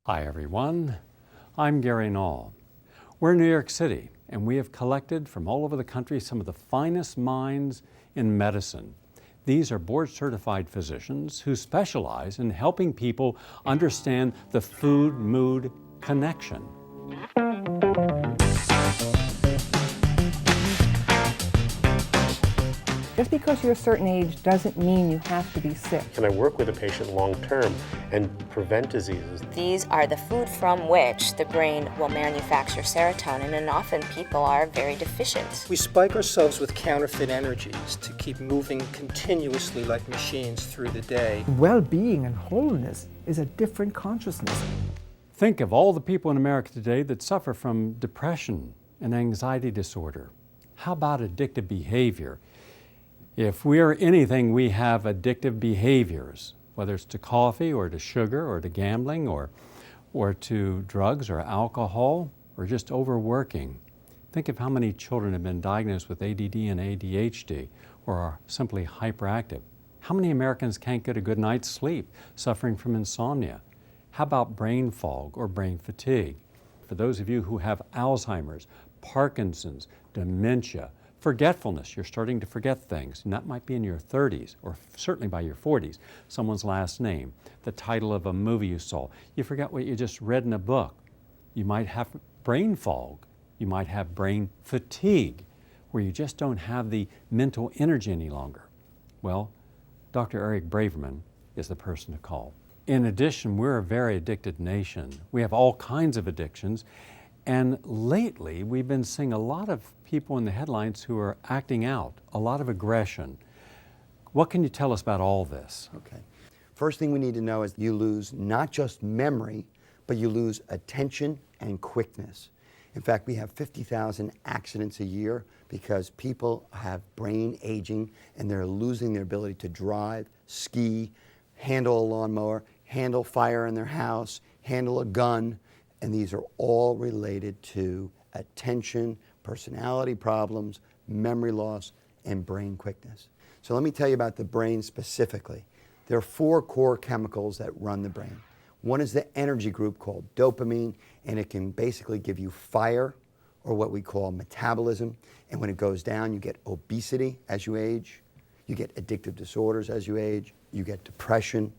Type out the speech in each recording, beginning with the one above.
Hi everyone, I'm Gary Null. We're in New York City and we have collected from all over the country some of the finest minds in medicine. These are board-certified physicians who specialize in helping people understand the food-mood connection. Just because you're a certain age doesn't mean you have to be sick. Can I work with a patient long term and prevent diseases? These are the food from which the brain will manufacture serotonin, and often people are very deficient. We spike ourselves with counterfeit energies to keep moving continuously like machines through the day. Well-being and wholeness is a different consciousness. Think of all the people in America today that suffer from depression and anxiety disorder. How about addictive behavior? If we are anything, we have addictive behaviors, whether it's to coffee or to sugar or to gambling or to drugs or alcohol or just overworking. Think of how many children have been diagnosed with ADD and ADHD or are simply hyperactive. How many Americans can't get a good night's sleep, suffering from insomnia? How about brain fog or brain fatigue? For those of you who have Alzheimer's, Parkinson's, dementia, forgetfulness, you're starting to forget things, and that might be in your 30s, or certainly by your 40s. Someone's last name, the title of a movie you saw. You forget what you just read in a book. You might have brain fog. You might have brain fatigue, where you just don't have the mental energy any longer. Well, Dr. Eric Braverman is the person to call. In addition, we're a very addicted nation. We have all kinds of addictions, and lately we've been seeing a lot of people in the headlines who are acting out, a lot of aggression. What can you tell us about all this? Okay. First thing we need to know is you lose not just memory, but you lose attention and quickness. In fact, we have 50,000 accidents a year because people have brain aging and they're losing their ability to drive, ski, handle a lawnmower, handle fire in their house, handle a gun, and these are all related to attention, personality problems, memory loss, and brain quickness. So let me tell you about the brain specifically. There are 4 core chemicals that run the brain. One is the energy group called dopamine, and it can basically give you fire, or what we call metabolism. And when it goes down, you get obesity as you age, you get addictive disorders as you age, you get depression,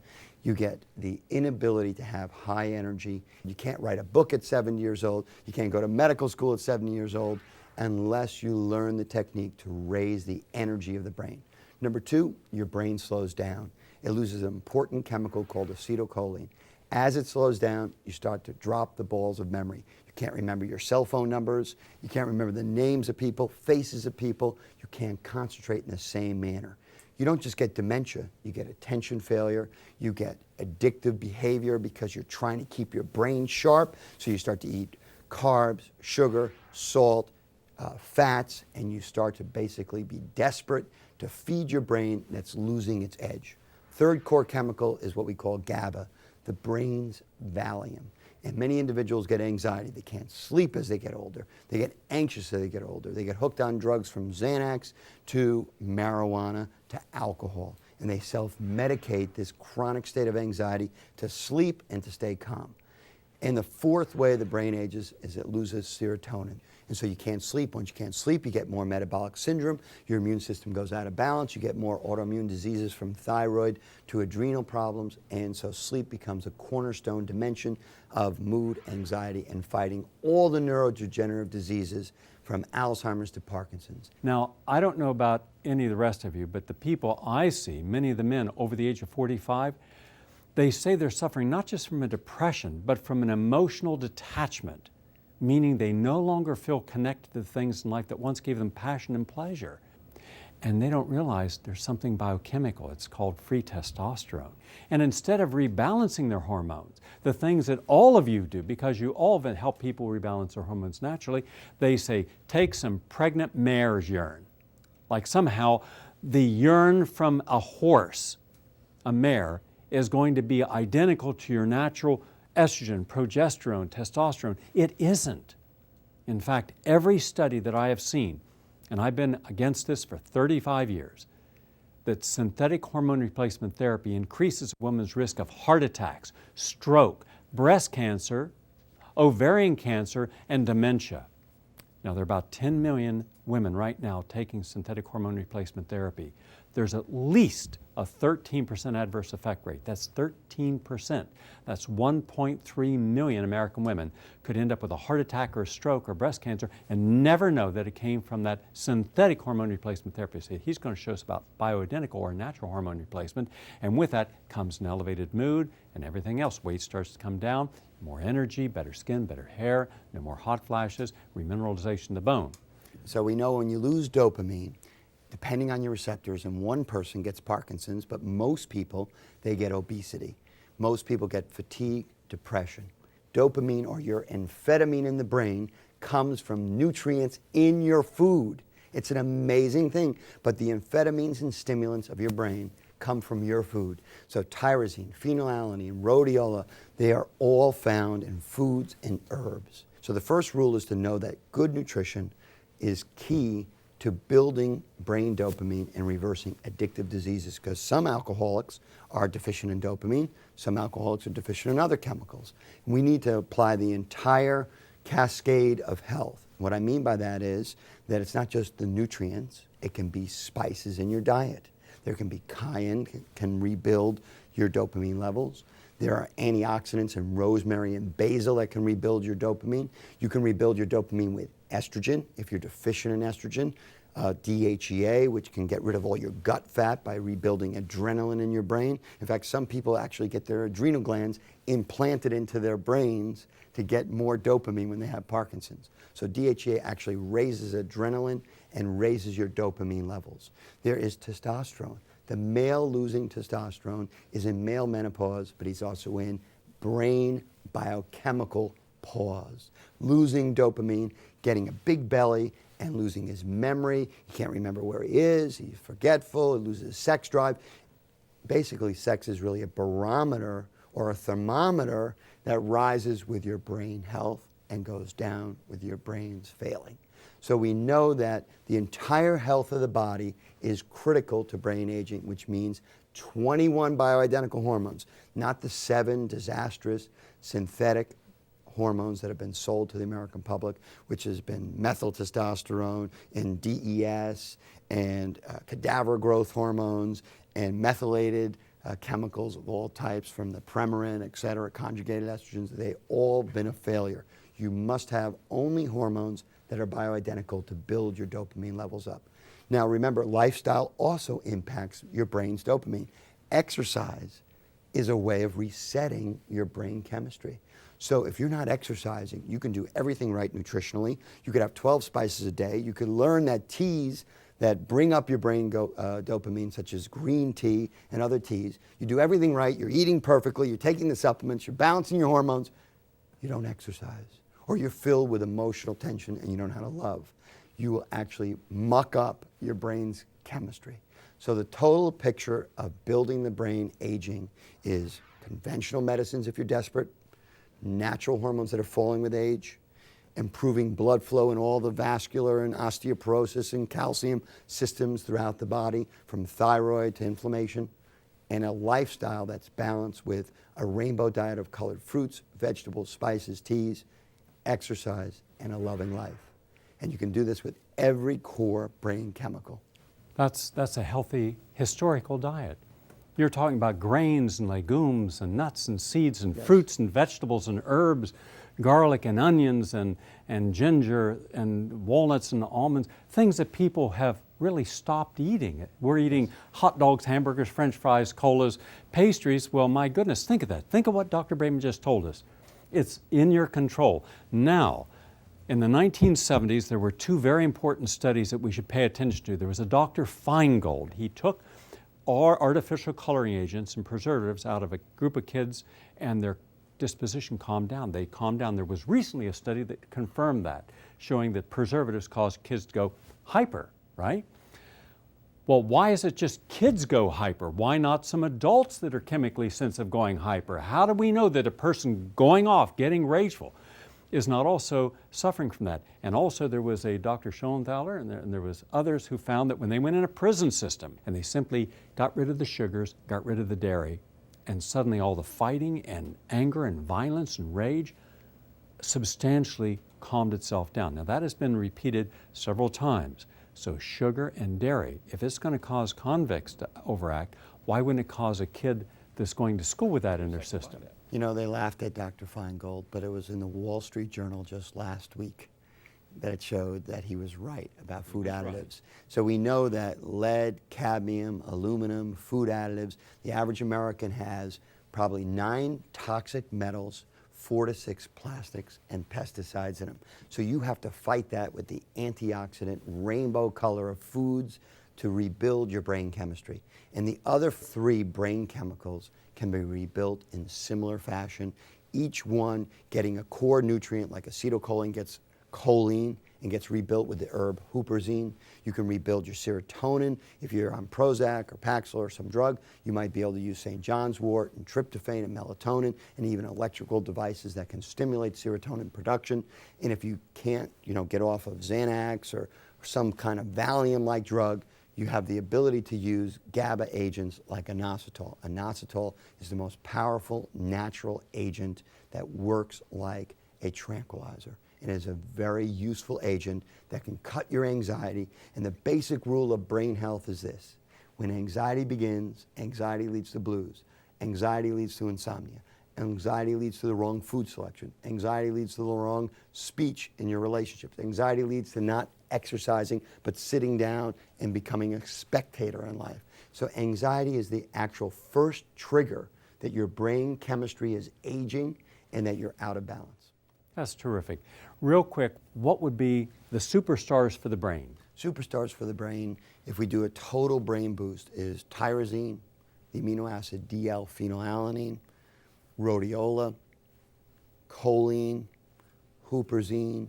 you get the inability to have high energy. You can't write a book at 7 years old. You can't go to medical school at 7 years old unless you learn the technique to raise the energy of the brain. Number 2, your brain slows down. It loses an important chemical called acetylcholine. As it slows down, you start to drop the balls of memory. You can't remember your cell phone numbers. You can't remember the names of people, faces of people. You can't concentrate in the same manner. You don't just get dementia, you get attention failure, you get addictive behavior because you're trying to keep your brain sharp, so you start to eat carbs, sugar, salt, fats, and you start to basically be desperate to feed your brain that's losing its edge. Third core chemical is what we call GABA, the brain's Valium. And many individuals get anxiety. They can't sleep as they get older. They get anxious as they get older. They get hooked on drugs from Xanax to marijuana to alcohol. And they self-medicate this chronic state of anxiety to sleep and to stay calm. And the fourth way the brain ages is it loses serotonin. And so you can't sleep. Once you can't sleep, you get more metabolic syndrome. Your immune system goes out of balance. You get more autoimmune diseases from thyroid to adrenal problems. And so sleep becomes a cornerstone dimension of mood, anxiety, and fighting all the neurodegenerative diseases from Alzheimer's to Parkinson's. Now, I don't know about any of the rest of you, but the people I see, many of the men over the age of 45, they say they're suffering not just from a depression, but from an emotional detachment, meaning they no longer feel connected to the things in life that once gave them passion and pleasure. And they don't realize there's something biochemical. It's called free testosterone. And instead of rebalancing their hormones, the things that all of you do, because you all help people rebalance their hormones naturally, they say, take some pregnant mare's urine. Like somehow the urine from a horse, a mare, is going to be identical to your natural estrogen, progesterone, testosterone. It isn't. In fact, every study that I have seen, and I've been against this for 35 years, that synthetic hormone replacement therapy increases a woman's risk of heart attacks, stroke, breast cancer, ovarian cancer, and dementia. Now, there are about 10 million women right now taking synthetic hormone replacement therapy. There's at least a 13% adverse effect rate. That's 13%. That's 1.3 million American women could end up with a heart attack or a stroke or breast cancer and never know that it came from that synthetic hormone replacement therapy. So he's going to show us about bioidentical or natural hormone replacement, and with that comes an elevated mood and everything else. Weight starts to come down, more energy, better skin, better hair, no more hot flashes, remineralization of the bone. So we know when you lose dopamine, depending on your receptors, and one person gets Parkinson's, but most people, they get obesity. Most people get fatigue, depression. Dopamine, or your amphetamine in the brain, comes from nutrients in your food. It's an amazing thing, but the amphetamines and stimulants of your brain come from your food. So tyrosine, phenylalanine, rhodiola, they are all found in foods and herbs. So the first rule is to know that good nutrition is key to building brain dopamine and reversing addictive diseases, because some alcoholics are deficient in dopamine, some alcoholics are deficient in other chemicals. We need to apply the entire cascade of health. What I mean by that is that it's not just the nutrients, it can be spices in your diet. There can be cayenne, can rebuild your dopamine levels. There are antioxidants in rosemary and basil that can rebuild your dopamine. You can rebuild your dopamine with estrogen if you're deficient in estrogen. DHEA, which can get rid of all your gut fat by rebuilding adrenaline in your brain. In fact, some people actually get their adrenal glands implanted into their brains to get more dopamine when they have Parkinson's. So DHEA actually raises adrenaline and raises your dopamine levels. There is testosterone. The male losing testosterone is in male menopause, but he's also in brain biochemical pause. Losing dopamine, getting a big belly, and losing his memory. He can't remember where he is, he's forgetful, he loses sex drive. Basically, sex is really a barometer or a thermometer that rises with your brain health and goes down with your brain's failing. So we know that the entire health of the body is critical to brain aging, which means 21 bioidentical hormones, not the 7 disastrous synthetic hormones that have been sold to the American public, which has been methyl testosterone and DES and cadaver growth hormones and methylated chemicals of all types, from the Premarin, et cetera, conjugated estrogens. They've all been a failure. You must have only hormones that are bioidentical to build your dopamine levels up. Now remember, lifestyle also impacts your brain's dopamine. Exercise is a way of resetting your brain chemistry. So if you're not exercising, you can do everything right nutritionally. You could have 12 spices a day. You could learn that teas that bring up your brain dopamine, such as green tea and other teas. You do everything right. You're eating perfectly. You're taking the supplements. You're balancing your hormones. You don't exercise. Or you're filled with emotional tension and you don't know how to love. You will actually muck up your brain's chemistry. So the total picture of building the brain aging is conventional medicines if you're desperate, natural hormones that are falling with age, improving blood flow in all the vascular and osteoporosis and calcium systems throughout the body, from thyroid to inflammation, and a lifestyle that's balanced with a rainbow diet of colored fruits, vegetables, spices, teas, exercise, and a loving life. And you can do this with every core brain chemical. That's a healthy historical diet. You're talking about grains and legumes and nuts and seeds and fruits and vegetables and herbs, garlic and onions and ginger and walnuts and almonds, things that people have really stopped eating. We're eating hot dogs, hamburgers, French fries, colas, pastries. Well, my goodness, think of that. Think of what Dr. Braverman just told us. It's in your control. Now, in the 1970s, there were 2 very important studies that we should pay attention to. There was a Dr. Feingold. He took artificial coloring agents and preservatives out of a group of kids, and their disposition calmed down. They calmed down. There was recently a study that confirmed that, showing that preservatives cause kids to go hyper, right? Well, why is it just kids go hyper? Why not some adults that are chemically sensitive going hyper? How do we know that a person going off, getting rageful, is not also suffering from that? And also there was a Dr. Schoenthaler and there was others who found that when they went in a prison system and they simply got rid of the sugars, got rid of the dairy, and suddenly all the fighting and anger and violence and rage substantially calmed itself down. Now that has been repeated several times. So sugar and dairy, if it's going to cause convicts to overact, why wouldn't it cause a kid that's going to school with that in their system? You know, they laughed at Dr. Feingold, but it was in the Wall Street Journal just last week that it showed that he was right about food additives. So we know that lead, cadmium, aluminum, food additives, the average American has probably 9 toxic metals, 4 to 6 plastics, and pesticides in them. So you have to fight that with the antioxidant rainbow color of foods to rebuild your brain chemistry. And the other 3 brain chemicals can be rebuilt in similar fashion, each one getting a core nutrient like acetylcholine gets choline and gets rebuilt with the herb huperzine. You can rebuild your serotonin. If you're on Prozac or Paxil or some drug, you might be able to use St. John's wort and tryptophan and melatonin and even electrical devices that can stimulate serotonin production. And if you can't, get off of Xanax or some kind of Valium-like drug, you have the ability to use GABA agents like inositol. Inositol is the most powerful natural agent that works like a tranquilizer. It is a very useful agent that can cut your anxiety. And the basic rule of brain health is this: when anxiety begins, anxiety leads to blues. Anxiety leads to insomnia. Anxiety leads to the wrong food selection. Anxiety leads to the wrong speech in your relationships. Anxiety leads to not exercising, but sitting down and becoming a spectator in life. So anxiety is the actual first trigger that your brain chemistry is aging and that you're out of balance. That's terrific. Real quick, what would be the superstars for the brain? Superstars for the brain, if we do a total brain boost, is tyrosine, the amino acid DL-phenylalanine, rhodiola, choline, huperzine,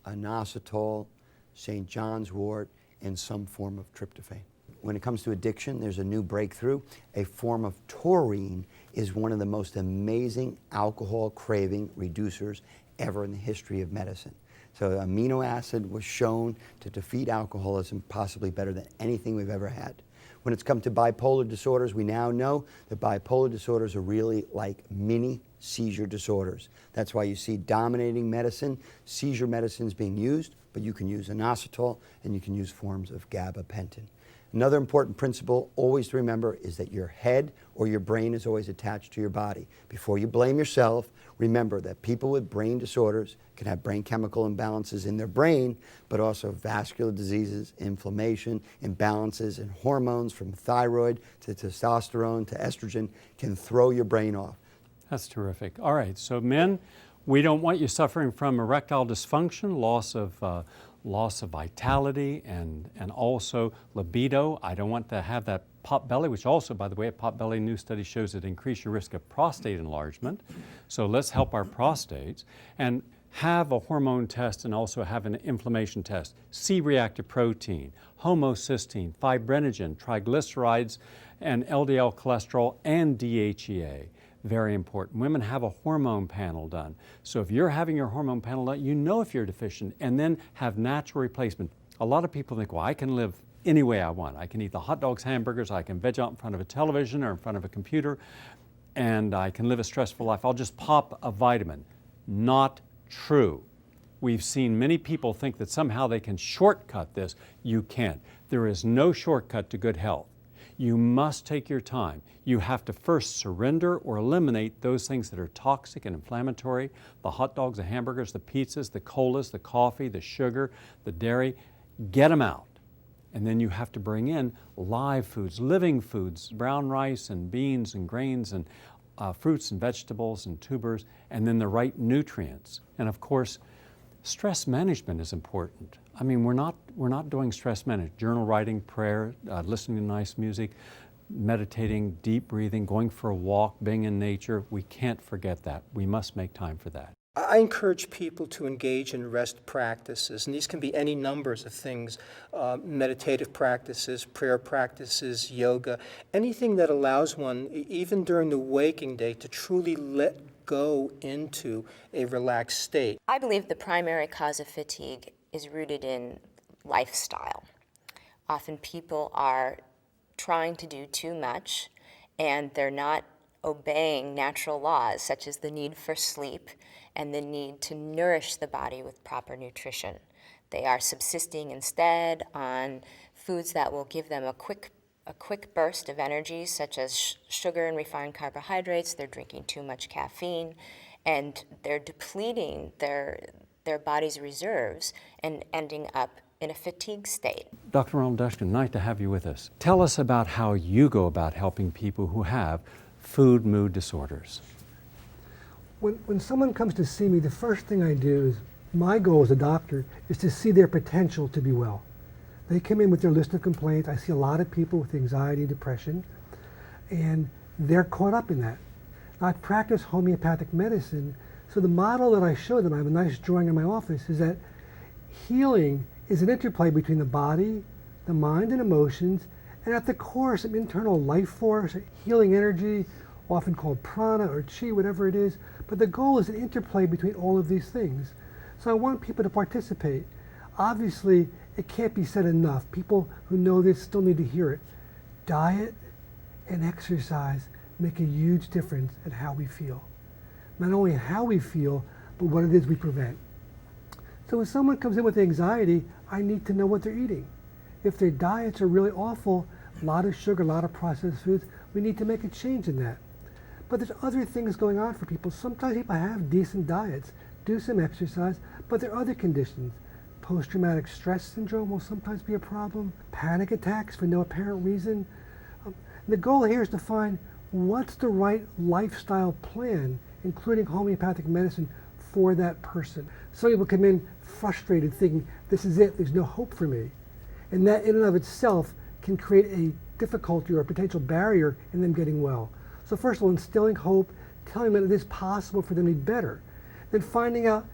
inositol, St. John's wort, and some form of tryptophan. When it comes to addiction, there's a new breakthrough. A form of taurine is one of the most amazing alcohol craving reducers ever in the history of medicine. So amino acid was shown to defeat alcoholism possibly better than anything we've ever had. When it's come to bipolar disorders, we now know that bipolar disorders are really like mini seizure disorders. That's why you see dominating medicine, seizure medicines being used, but you can use inositol and you can use forms of gabapentin. Another important principle always to remember is that your head or your brain is always attached to your body. Before you blame yourself, remember that people with brain disorders can have brain chemical imbalances in their brain, but also vascular diseases, inflammation, imbalances in hormones from thyroid to testosterone to estrogen can throw your brain off. That's terrific. All right, so men, we don't want you suffering from erectile dysfunction, loss of vitality, and also libido. I don't want to have that pot belly, which also, by the way, a pot belly new study shows it increases your risk of prostate enlargement. So let's help our prostates and have a hormone test and also have an inflammation test. C-reactive protein, homocysteine, fibrinogen, triglycerides, and LDL cholesterol, and DHEA. Very important. Women have a hormone panel done. So if you're having your hormone panel done, you know if you're deficient, and then have natural replacement. A lot of people think, well, I can live any way I want. I can eat the hot dogs, hamburgers, I can veg out in front of a television or in front of a computer, and I can live a stressful life. I'll just pop a vitamin. Not true. We've seen many people think that somehow they can shortcut this. You can't. There is no shortcut to good health. You must take your time. You have to first surrender or eliminate those things that are toxic and inflammatory, the hot dogs, the hamburgers, the pizzas, the colas, the coffee, the sugar, the dairy. Get them out. And then you have to bring in live foods, living foods, brown rice and beans and grains and fruits and vegetables and tubers, and then the right nutrients. And of course, stress management is important. I mean, we're not doing stress management. Journal writing, prayer, listening to nice music, meditating, deep breathing, going for a walk, being in nature. We can't forget that. We must make time for that. I encourage people to engage in rest practices, and these can be any numbers of things, meditative practices, prayer practices, yoga, anything that allows one, even during the waking day, to truly let go into a relaxed state. I believe the primary cause of fatigue is rooted in lifestyle. Often people are trying to do too much, and they're not obeying natural laws such as the need for sleep and the need to nourish the body with proper nutrition. They are subsisting instead on foods that will give them a quick burst of energy, such as sugar and refined carbohydrates. They're drinking too much caffeine, and they're depleting their body's reserves and ending up in a fatigue state. Dr. Ronald Dushkin, nice to have you with us. Tell us about how you go about helping people who have food mood disorders. When someone comes to see me, the first thing I do is, my goal as a doctor is to see their potential to be well. They come in with their list of complaints. I see a lot of people with anxiety, depression, and they're caught up in that. I practice homeopathic medicine, so the model that I show them, I have a nice drawing in my office, is that healing is an interplay between the body, the mind and emotions, and at the core some internal life force, healing energy, often called prana or chi, whatever it is. But the goal is an interplay between all of these things. So I want people to participate. Obviously, it can't be said enough. People who know this still need to hear it. Diet and exercise make a huge difference in how we feel. Not only how we feel, but what it is we prevent. So when someone comes in with anxiety, I need to know what they're eating. If their diets are really awful, a lot of sugar, a lot of processed foods, we need to make a change in that. But there's other things going on for people. Sometimes people have decent diets, do some exercise, but there are other conditions. Post-traumatic stress syndrome will sometimes be a problem. Panic attacks for no apparent reason. The goal here is to find what's the right lifestyle plan, including homeopathic medicine, for that person. Some people come in frustrated, thinking, this is it, there's no hope for me. And that in and of itself can create a difficulty or a potential barrier in them getting well. So first of all, instilling hope, telling them that it is possible for them to be better. Then finding out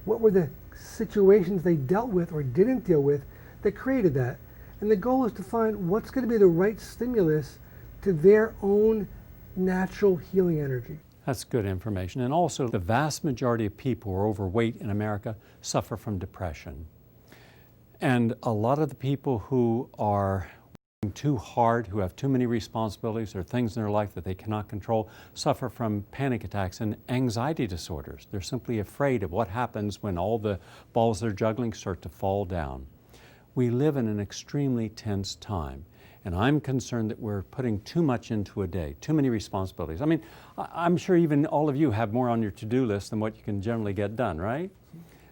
what were the situations they dealt with or didn't deal with that created that. And the goal is to find what's going to be the right stimulus to their own natural healing energy. That's good information. And also, the vast majority of people who are overweight in America suffer from depression. And a lot of the people who are working too hard, who have too many responsibilities or things in their life that they cannot control, suffer from panic attacks and anxiety disorders. They're simply afraid of what happens when all the balls they're juggling start to fall down. We live in an extremely tense time. And I'm concerned that we're putting too much into a day, too many responsibilities. I mean, I'm sure even all of you have more on your to-do list than what you can generally get done, right?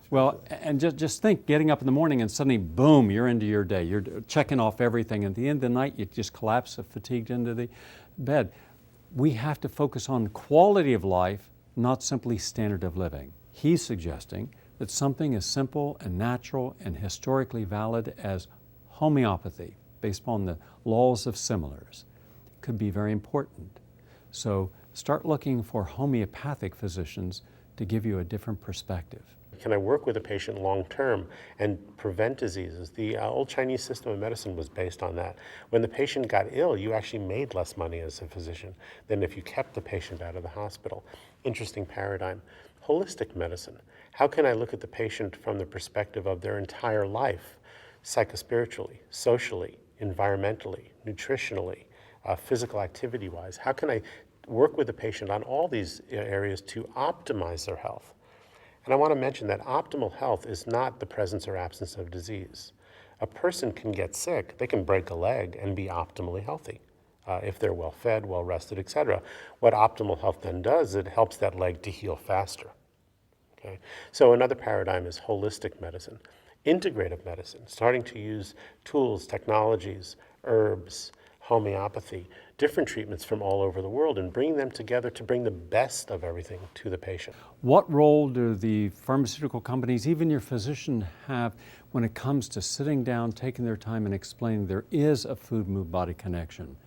Well, and just think, getting up in the morning and suddenly, boom, you're into your day. You're checking off everything. At the end of the night, you just collapse fatigued into the bed. We have to focus on quality of life, not simply standard of living. He's suggesting that something as simple and natural and historically valid as homeopathy, based upon the laws of similars, could be very important. So start looking for homeopathic physicians to give you a different perspective. Can I work with a patient long term and prevent diseases? The old Chinese system of medicine was based on that. When the patient got ill, you actually made less money as a physician than if you kept the patient out of the hospital. Interesting paradigm. Holistic medicine. How can I look at the patient from the perspective of their entire life, psychospiritually, socially, environmentally, nutritionally, physical activity-wise? How can I work with the patient on all these areas to optimize their health? And I want to mention that optimal health is not the presence or absence of disease. A person can get sick, they can break a leg and be optimally healthy if they're well fed, well rested, etc. What optimal health then does, it helps that leg to heal faster. Okay? So another paradigm is holistic medicine. Integrative medicine, starting to use tools, technologies, herbs, homeopathy, different treatments from all over the world, and bring them together to bring the best of everything to the patient. What role do the pharmaceutical companies, even your physician, have when it comes to sitting down, taking their time and explaining there is a food-mood-body connection?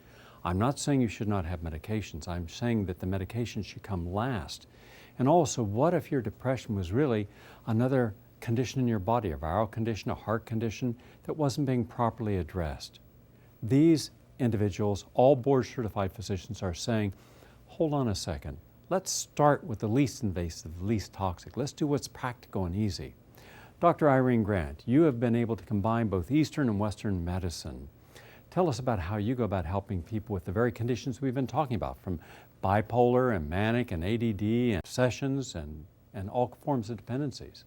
I'm not saying you should not have medications. I'm saying that the medication should come last. And also, what if your depression was really another condition in your body, a viral condition, a heart condition that wasn't being properly addressed? These individuals, all board-certified physicians, are saying, hold on a second. Let's start with the least invasive, least toxic. Let's do what's practical and easy. Dr. Irene Grant, you have been able to combine both Eastern and Western medicine. Tell us about how you go about helping people with the very conditions we've been talking about, from bipolar and manic and ADD and obsessions and all forms of dependencies.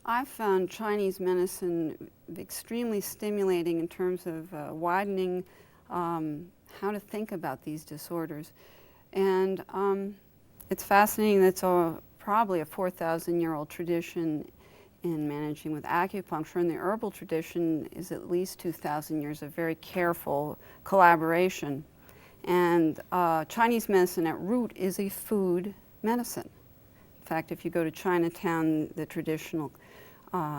I found Chinese medicine extremely stimulating in terms of widening how to think about these disorders. And it's fascinating that it's probably a 4,000-year-old tradition in managing with acupuncture, and the herbal tradition is at least 2,000 years of very careful collaboration. And Chinese medicine at root is a food medicine. In fact, if you go to Chinatown, the traditional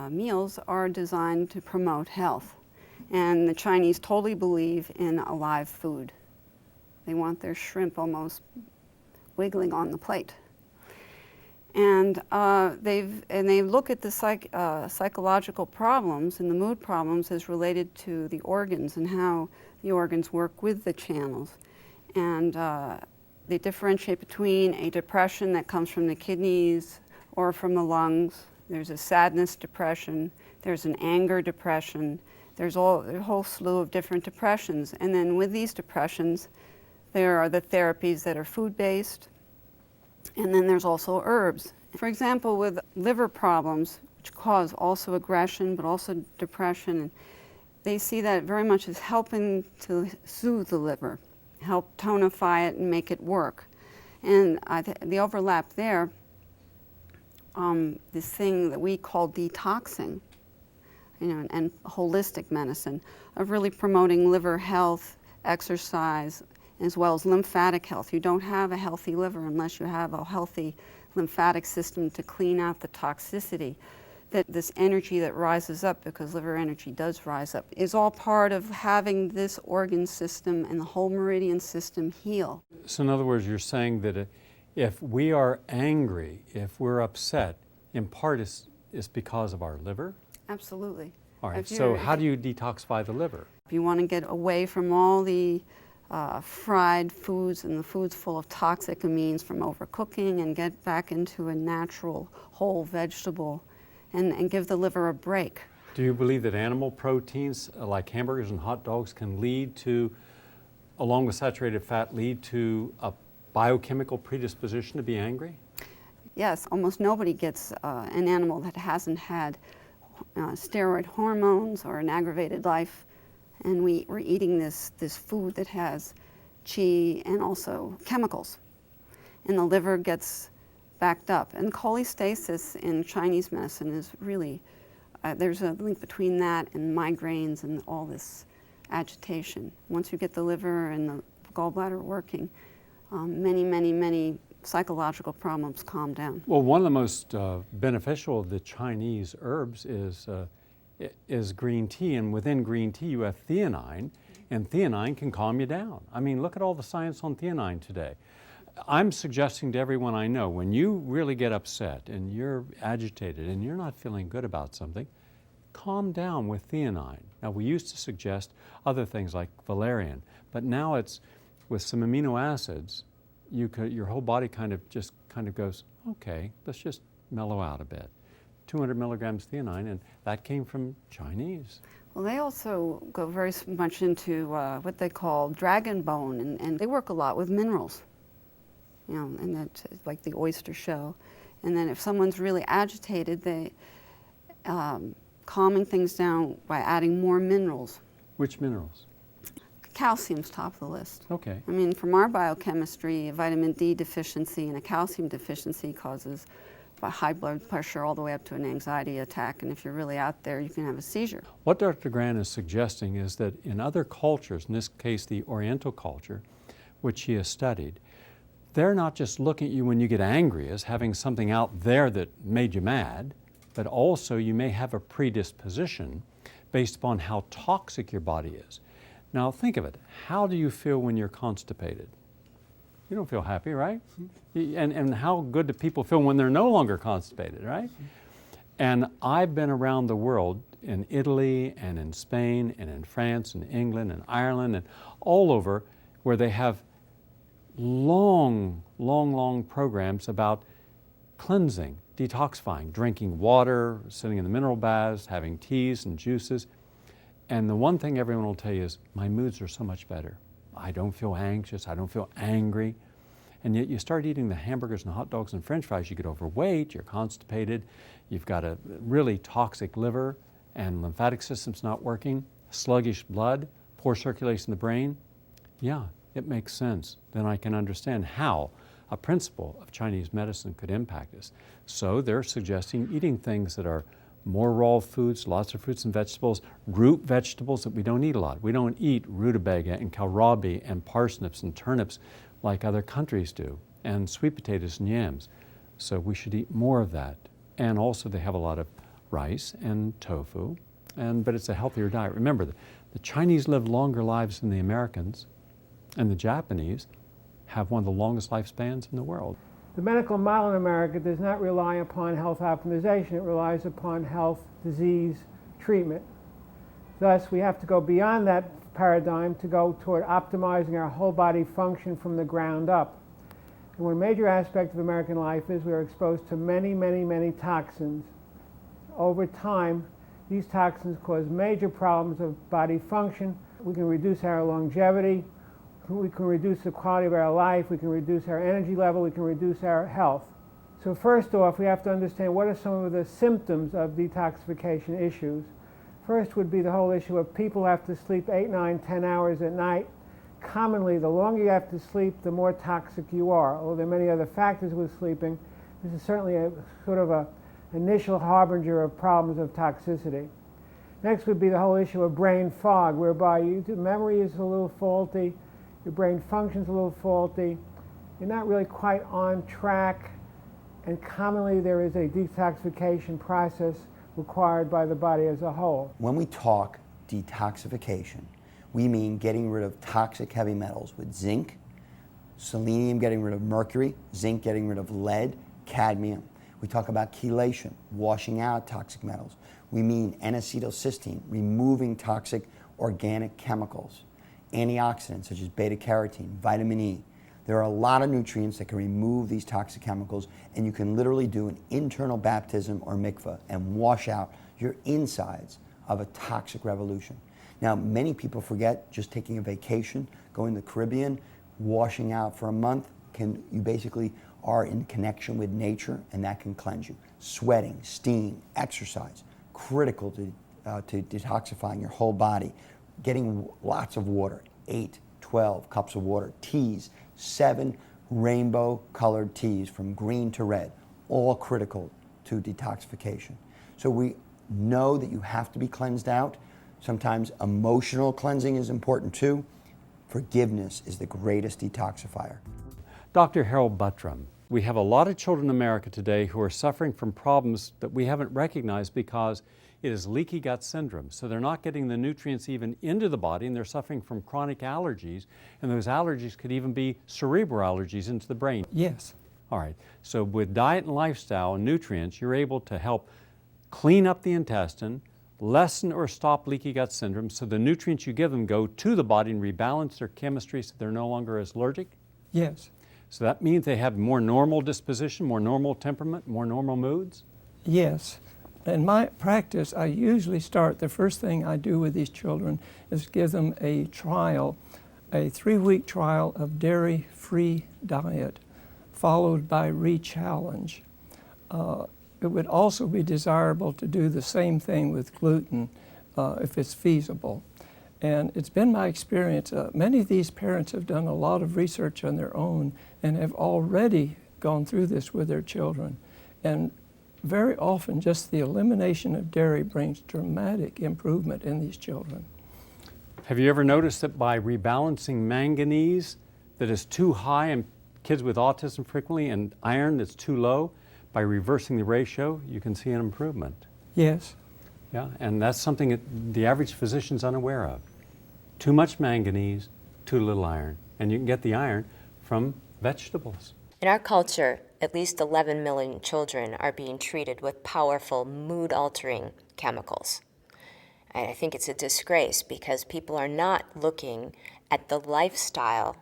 meals are designed to promote health. And the Chinese totally believe in alive food. They want their shrimp almost wiggling on the plate. And they look at the psychological problems and the mood problems as related to the organs and how the organs work with the channels. And they differentiate between a depression that comes from the kidneys or from the lungs. There's a sadness depression, there's an anger depression, there's a whole slew of different depressions. And then with these depressions, there are the therapies that are food-based, and then there's also herbs. For example, with liver problems, which cause also aggression, but also depression, they see that very much as helping to soothe the liver, help tonify it and make it work. And the overlap there, this thing that we call detoxing, and holistic medicine, of really promoting liver health, exercise, as well as lymphatic health. You don't have a healthy liver unless you have a healthy lymphatic system to clean out the toxicity. That this energy that rises up, because liver energy does rise up, is all part of having this organ system and the whole meridian system heal. So in other words, you're saying that if we are angry, if we're upset, in part is because of our liver? Absolutely. All right, so how do you detoxify the liver? If you want to get away from all the fried foods and the foods full of toxic amines from overcooking and get back into a natural whole vegetable and give the liver a break. Do you believe that animal proteins like hamburgers and hot dogs can lead to, along with saturated fat, lead to a biochemical predisposition to be angry? Yes, almost nobody gets an animal that hasn't had steroid hormones or an aggravated life. And we're eating this food that has qi and also chemicals. And the liver gets backed up. And cholestasis in Chinese medicine is really, there's a link between that and migraines and all this agitation. Once you get the liver and the gallbladder working, many psychological problems calm down. Well, one of the most beneficial of the Chinese herbs is green tea, and within green tea you have theanine, and theanine can calm you down. I mean, look at all the science on theanine today. I'm suggesting to everyone I know, when you really get upset and you're agitated and you're not feeling good about something, calm down with theanine. Now, we used to suggest other things like valerian, but now it's with some amino acids, your whole body kind of goes, okay, let's just mellow out a bit. 200 milligrams theanine, and that came from Chinese. Well, they also go very much into what they call dragon bone, and they work a lot with minerals, and that's like the oyster shell. And then if someone's really agitated, they calming things down by adding more minerals. Which minerals? Calcium's top of the list. Okay. I mean, from our biochemistry, a vitamin D deficiency and a calcium deficiency causes high blood pressure all the way up to an anxiety attack, and if you're really out there, you can have a seizure. What Dr. Grant is suggesting is that in other cultures, in this case the Oriental culture, which he has studied, they're not just looking at you when you get angry as having something out there that made you mad, but also you may have a predisposition based upon how toxic your body is. Now think of it, how do you feel when you're constipated? You don't feel happy, right? And how good do people feel when they're no longer constipated, right? And I've been around the world, in Italy and in Spain and in France and England and Ireland and all over, where they have long programs about cleansing, detoxifying, drinking water, sitting in the mineral baths, having teas and juices. And the one thing everyone will tell you is, my moods are so much better. I don't feel anxious, I don't feel angry. And yet you start eating the hamburgers and hot dogs and french fries, you get overweight, you're constipated, you've got a really toxic liver and lymphatic system's not working, sluggish blood, poor circulation in the brain. Yeah, it makes sense. Then I can understand how a principle of Chinese medicine could impact us. So they're suggesting eating things that are more raw foods, lots of fruits and vegetables, root vegetables that we don't eat a lot. We don't eat rutabaga and kohlrabi and parsnips and turnips like other countries do, and sweet potatoes and yams. So we should eat more of that. And also they have a lot of rice and tofu, but it's a healthier diet. Remember, the Chinese live longer lives than the Americans, and the Japanese have one of the longest lifespans in the world. The medical model in America does not rely upon health optimization, it relies upon health disease treatment. Thus, we have to go beyond that paradigm to go toward optimizing our whole body function from the ground up. And one major aspect of American life is we are exposed to many, many, many toxins. Over time, these toxins cause major problems of body function. We can reduce our longevity, we can reduce the quality of our life, we can reduce our energy level, we can reduce our health. So first off, we have to understand what are some of the symptoms of detoxification issues. First would be the whole issue of people have to sleep 8, 9, 10 hours at night. Commonly, the longer you have to sleep, the more toxic you are. Although there are many other factors with sleeping, this is certainly a sort of a initial harbinger of problems of toxicity. Next would be the whole issue of brain fog, whereby memory is a little faulty, your brain function's a little faulty, you're not really quite on track, and commonly there is a detoxification process required by the body as a whole. When we talk detoxification, we mean getting rid of toxic heavy metals with zinc, selenium getting rid of mercury, zinc getting rid of lead, cadmium. We talk about chelation, washing out toxic metals. We mean N-acetylcysteine, removing toxic organic chemicals. Antioxidants such as beta-carotene, vitamin E. There are a lot of nutrients that can remove these toxic chemicals, and you can literally do an internal baptism or mikveh and wash out your insides of a toxic revolution. Now, many people forget just taking a vacation, going to the Caribbean, washing out for a month, you basically are in connection with nature, and that can cleanse you. Sweating, steam, exercise, critical to detoxifying your whole body. Getting lots of water, 8, 12 cups of water. Teas, 7 rainbow-colored teas from green to red, all critical to detoxification. So we know that you have to be cleansed out. Sometimes emotional cleansing is important too. Forgiveness is the greatest detoxifier. Dr. Harold Buttram, we have a lot of children in America today who are suffering from problems that we haven't recognized because it is leaky gut syndrome. So they're not getting the nutrients even into the body, and they're suffering from chronic allergies, and those allergies could even be cerebral allergies into the brain. Yes. All right, so with diet and lifestyle and nutrients, you're able to help clean up the intestine, lessen or stop leaky gut syndrome, so the nutrients you give them go to the body and rebalance their chemistry so they're no longer as allergic? Yes. So that means they have more normal disposition, more normal temperament, more normal moods? Yes. In my practice, I usually start, the first thing I do with these children is give them a trial, a 3-week trial of dairy-free diet, followed by re-challenge. It would also be desirable to do the same thing with gluten if it's feasible. And it's been my experience, many of these parents have done a lot of research on their own and have already gone through this with their children. And very often just the elimination of dairy brings dramatic improvement in these children. Have you ever noticed that by rebalancing manganese that is too high in kids with autism frequently and iron that's too low, by reversing the ratio, you can see an improvement? Yes. Yeah, and that's something that the average physician's unaware of. Too much manganese, too little iron. And you can get the iron from vegetables. In our culture, at least 11 million children are being treated with powerful mood-altering chemicals. And I think it's a disgrace because people are not looking at the lifestyle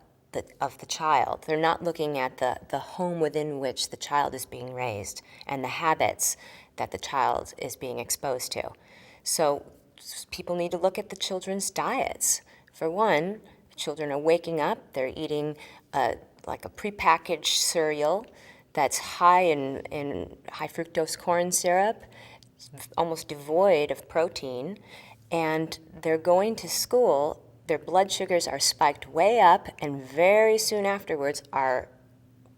of the child. They're not looking at the home within which the child is being raised and the habits that the child is being exposed to. So people need to look at the children's diets. For one, children are waking up, they're eating like a prepackaged cereal that's high in high fructose corn syrup, almost devoid of protein, and they're going to school, their blood sugars are spiked way up and very soon afterwards are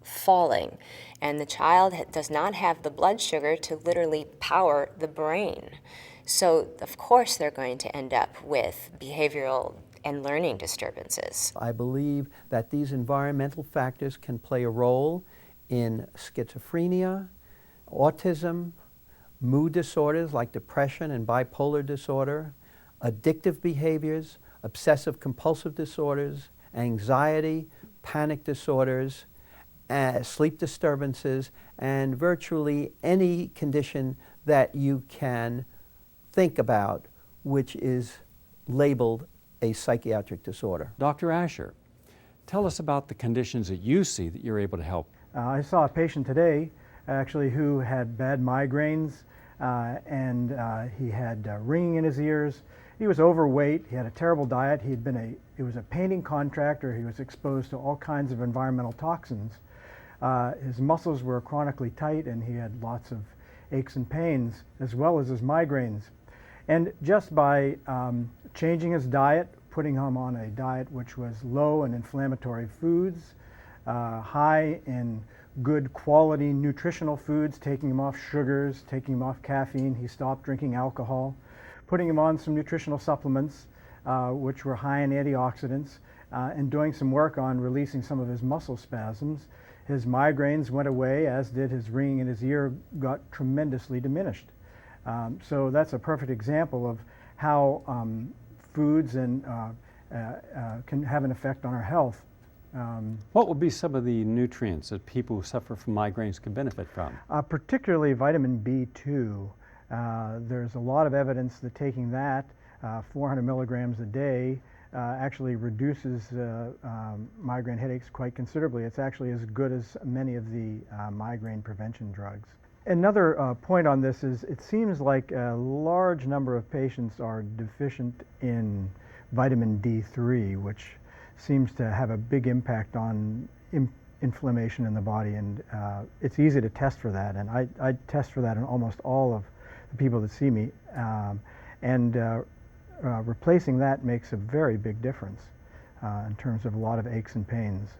falling. And the child does not have the blood sugar to literally power the brain. So of course they're going to end up with behavioral and learning disturbances. I believe that these environmental factors can play a role in schizophrenia, autism, mood disorders like depression and bipolar disorder, addictive behaviors, obsessive compulsive disorders, anxiety, panic disorders, sleep disturbances, and virtually any condition that you can think about which is labeled a psychiatric disorder. Dr. Asher, tell us about the conditions that you see that you're able to help. I saw a patient today actually who had bad migraines and he had ringing in his ears. He was overweight, he had a terrible diet, he was a painting contractor, he was exposed to all kinds of environmental toxins. His muscles were chronically tight and he had lots of aches and pains as well as his migraines. And just by changing his diet, putting him on a diet which was low in inflammatory foods, high in good quality nutritional foods, taking him off sugars, taking him off caffeine, he stopped drinking alcohol, putting him on some nutritional supplements which were high in antioxidants, and doing some work on releasing some of his muscle spasms. His migraines went away, as did his ringing in his ear got tremendously diminished. So that's a perfect example of how foods and can have an effect on our health. What would be some of the nutrients that people who suffer from migraines can benefit from? Particularly vitamin B2. There's a lot of evidence that taking that 400 milligrams a day actually reduces migraine headaches quite considerably. It's actually as good as many of the migraine prevention drugs. Another point on this is it seems like a large number of patients are deficient in vitamin D3, which seems to have a big impact on inflammation in the body, and it's easy to test for that, and I test for that in almost all of the people that see me, replacing that makes a very big difference in terms of a lot of aches and pains.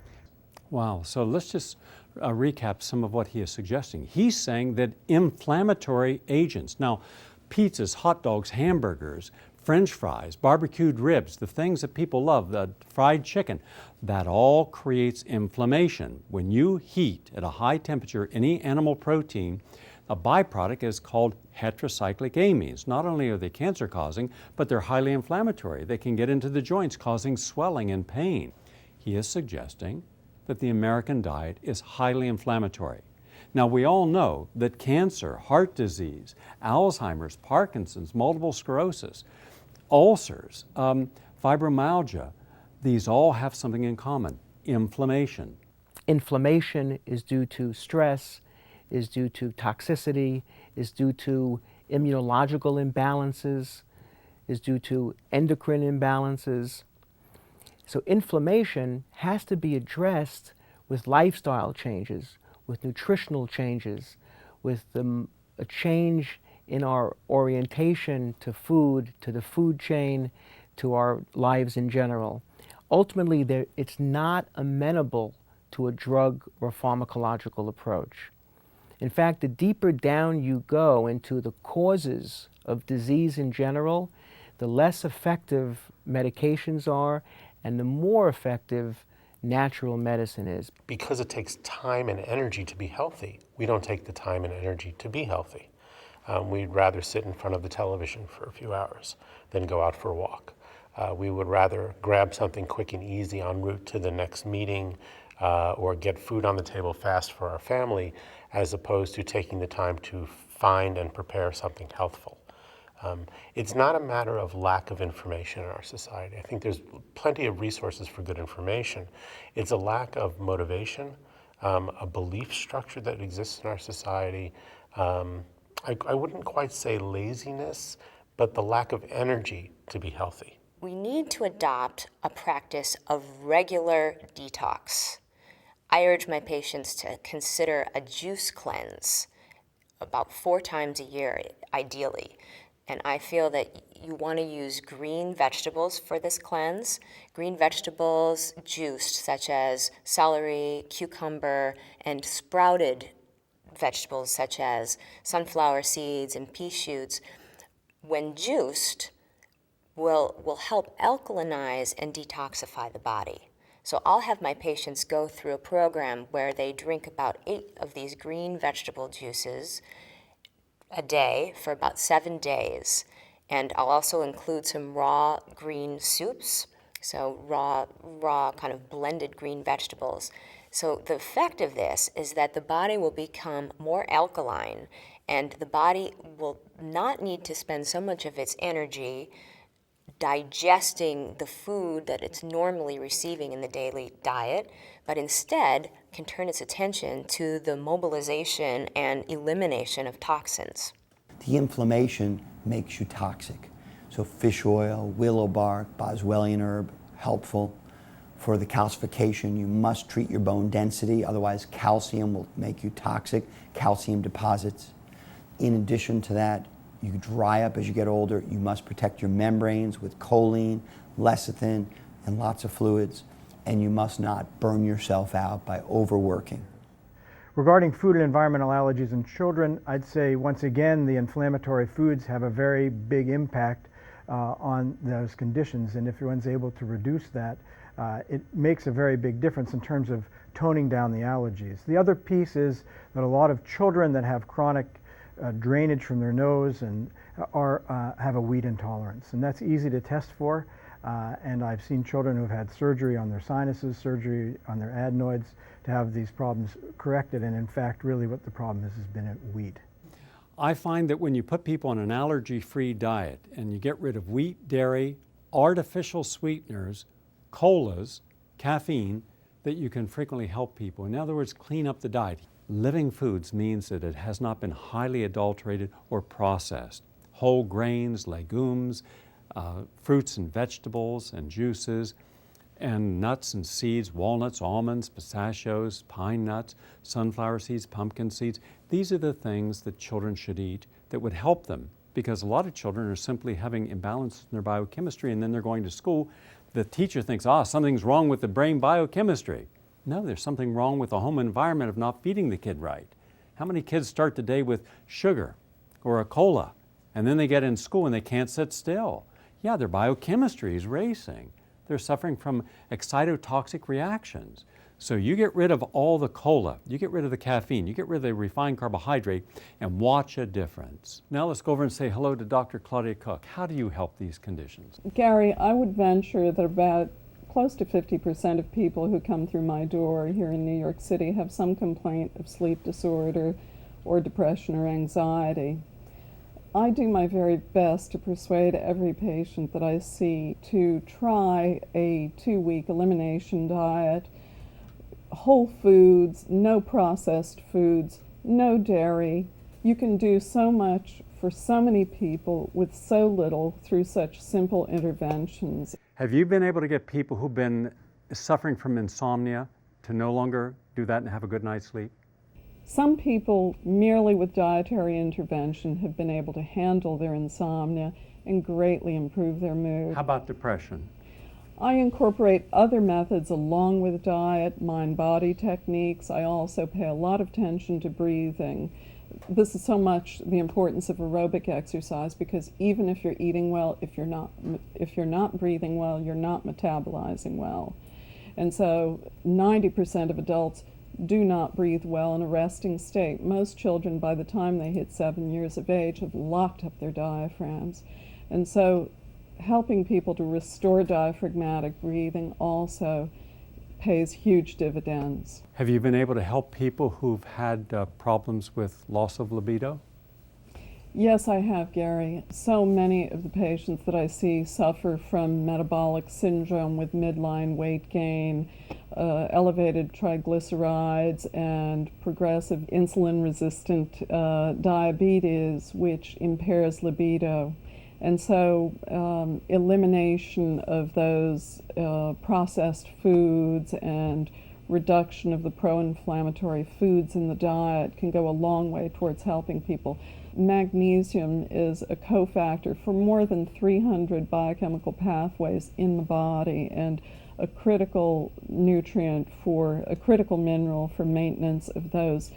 Wow, so let's just recap some of what he is suggesting. He's saying that inflammatory agents, now pizzas, hot dogs, hamburgers, French fries, barbecued ribs, the things that people love, the fried chicken, that all creates inflammation. When you heat at a high temperature any animal protein, a byproduct is called heterocyclic amines. Not only are they cancer causing, but they're highly inflammatory. They can get into the joints, causing swelling and pain. He is suggesting that the American diet is highly inflammatory. Now, we all know that cancer, heart disease, Alzheimer's, Parkinson's, multiple sclerosis, ulcers, fibromyalgia, these all have something in common: inflammation. Inflammation is due to stress, is due to toxicity, is due to immunological imbalances, is due to endocrine imbalances. So inflammation has to be addressed with lifestyle changes, with nutritional changes, with a change in our orientation to food, to the food chain, to our lives in general. Ultimately, it's not amenable to a drug or pharmacological approach. In fact, the deeper down you go into the causes of disease in general, the less effective medications are and the more effective natural medicine is. Because it takes time and energy to be healthy, we don't take the time and energy to be healthy. We'd rather sit in front of the television for a few hours than go out for a walk. We would rather grab something quick and easy en route to the next meeting or get food on the table fast for our family, as opposed to taking the time to find and prepare something healthful. It's not a matter of lack of information in our society. I think there's plenty of resources for good information. It's a lack of motivation, a belief structure that exists in our society. I wouldn't quite say laziness, but the lack of energy to be healthy. We need to adopt a practice of regular detox. I urge my patients to consider a juice cleanse about 4 times a year, ideally. And I feel that you want to use green vegetables for this cleanse. Green vegetables juiced, such as celery, cucumber, and sprouted vegetables such as sunflower seeds and pea shoots, when juiced, will help alkalinize and detoxify the body. So I'll have my patients go through a program where they drink about 8 of these green vegetable juices a day for about 7 days. And I'll also include some raw green soups, so raw kind of blended green vegetables. So the effect of this is that the body will become more alkaline, and the body will not need to spend so much of its energy digesting the food that it's normally receiving in the daily diet, but instead can turn its attention to the mobilization and elimination of toxins. The inflammation makes you toxic. So fish oil, willow bark, boswellian herb, helpful. For the calcification, you must treat your bone density, otherwise calcium will make you toxic, calcium deposits. In addition to that, you dry up as you get older. You must protect your membranes with choline, lecithin, and lots of fluids. And you must not burn yourself out by overworking. Regarding food and environmental allergies in children, I'd say once again the inflammatory foods have a very big impact on those conditions, and if one's able to reduce that, it makes a very big difference in terms of toning down the allergies. The other piece is that a lot of children that have chronic drainage from their nose and have a wheat intolerance, and that's easy to test for. And I've seen children who have had surgery on their sinuses, surgery on their adenoids to have these problems corrected, and in fact really what the problem has been at wheat. I find that when you put people on an allergy-free diet and you get rid of wheat, dairy, artificial sweeteners, colas, caffeine, that you can frequently help people. In other words, clean up the diet. Living foods means that it has not been highly adulterated or processed. Whole grains, legumes, fruits and vegetables and juices, and nuts and seeds, walnuts, almonds, pistachios, pine nuts, sunflower seeds, pumpkin seeds. These are the things that children should eat that would help them, because a lot of children are simply having imbalance in their biochemistry, and then they're going to school. The teacher thinks, something's wrong with the brain biochemistry. No, there's something wrong with the home environment of not feeding the kid right. How many kids start the day with sugar or a cola, and then they get in school and they can't sit still? Yeah, their biochemistry is racing. They're suffering from excitotoxic reactions. So you get rid of all the cola, you get rid of the caffeine, you get rid of the refined carbohydrate, and watch a difference. Now let's go over and say hello to Dr. Claudia Cooke. How do you help these conditions? Gary, I would venture that about close to 50% of people who come through my door here in New York City have some complaint of sleep disorder or depression or anxiety. I do my very best to persuade every patient that I see to try a 2-week elimination diet, whole foods, no processed foods, no dairy. You can do so much for so many people with so little through such simple interventions. Have you been able to get people who've been suffering from insomnia to no longer do that and have a good night's sleep? Some people, merely with dietary intervention, have been able to handle their insomnia and greatly improve their mood. How about depression? I incorporate other methods along with diet, mind-body techniques. I also pay a lot of attention to breathing. This is so much the importance of aerobic exercise, because even if you're eating well, if you're not breathing well, you're not metabolizing well. And so 90% of adults do not breathe well in a resting state. Most children, by the time they hit 7 years of age, have locked up their diaphragms. And so helping people to restore diaphragmatic breathing also pays huge dividends. Have you been able to help people who've had problems with loss of libido? Yes, I have, Gary. So many of the patients that I see suffer from metabolic syndrome with midline weight gain, elevated triglycerides, and progressive insulin-resistant diabetes, which impairs libido. And so elimination of those processed foods and reduction of the pro-inflammatory foods in the diet can go a long way towards helping people. Magnesium is a cofactor for more than 300 biochemical pathways in the body and a critical nutrient for, a critical mineral for maintenance of those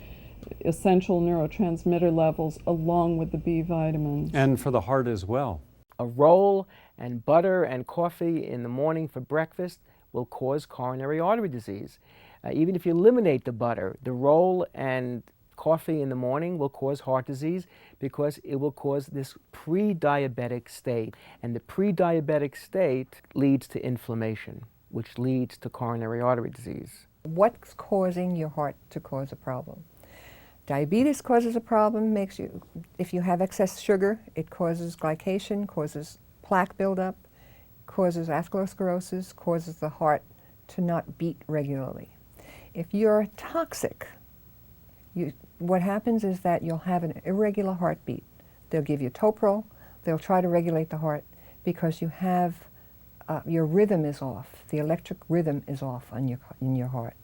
essential neurotransmitter levels along with the B vitamins. And for the heart as well. A roll and butter and coffee in the morning for breakfast will cause coronary artery disease. Even if you eliminate the butter, the roll and coffee in the morning will cause heart disease because it will cause this pre-diabetic state. And the pre-diabetic state leads to inflammation, which leads to coronary artery disease. What's causing your heart to cause a problem? Diabetes causes a problem, if you have excess sugar, it causes glycation, causes plaque buildup, causes atherosclerosis, causes the heart to not beat regularly. If you're toxic, what happens is that you'll have an irregular heartbeat. They'll give you Toprol, they'll try to regulate the heart because you have, your rhythm is off, the electric rhythm is off in your heart.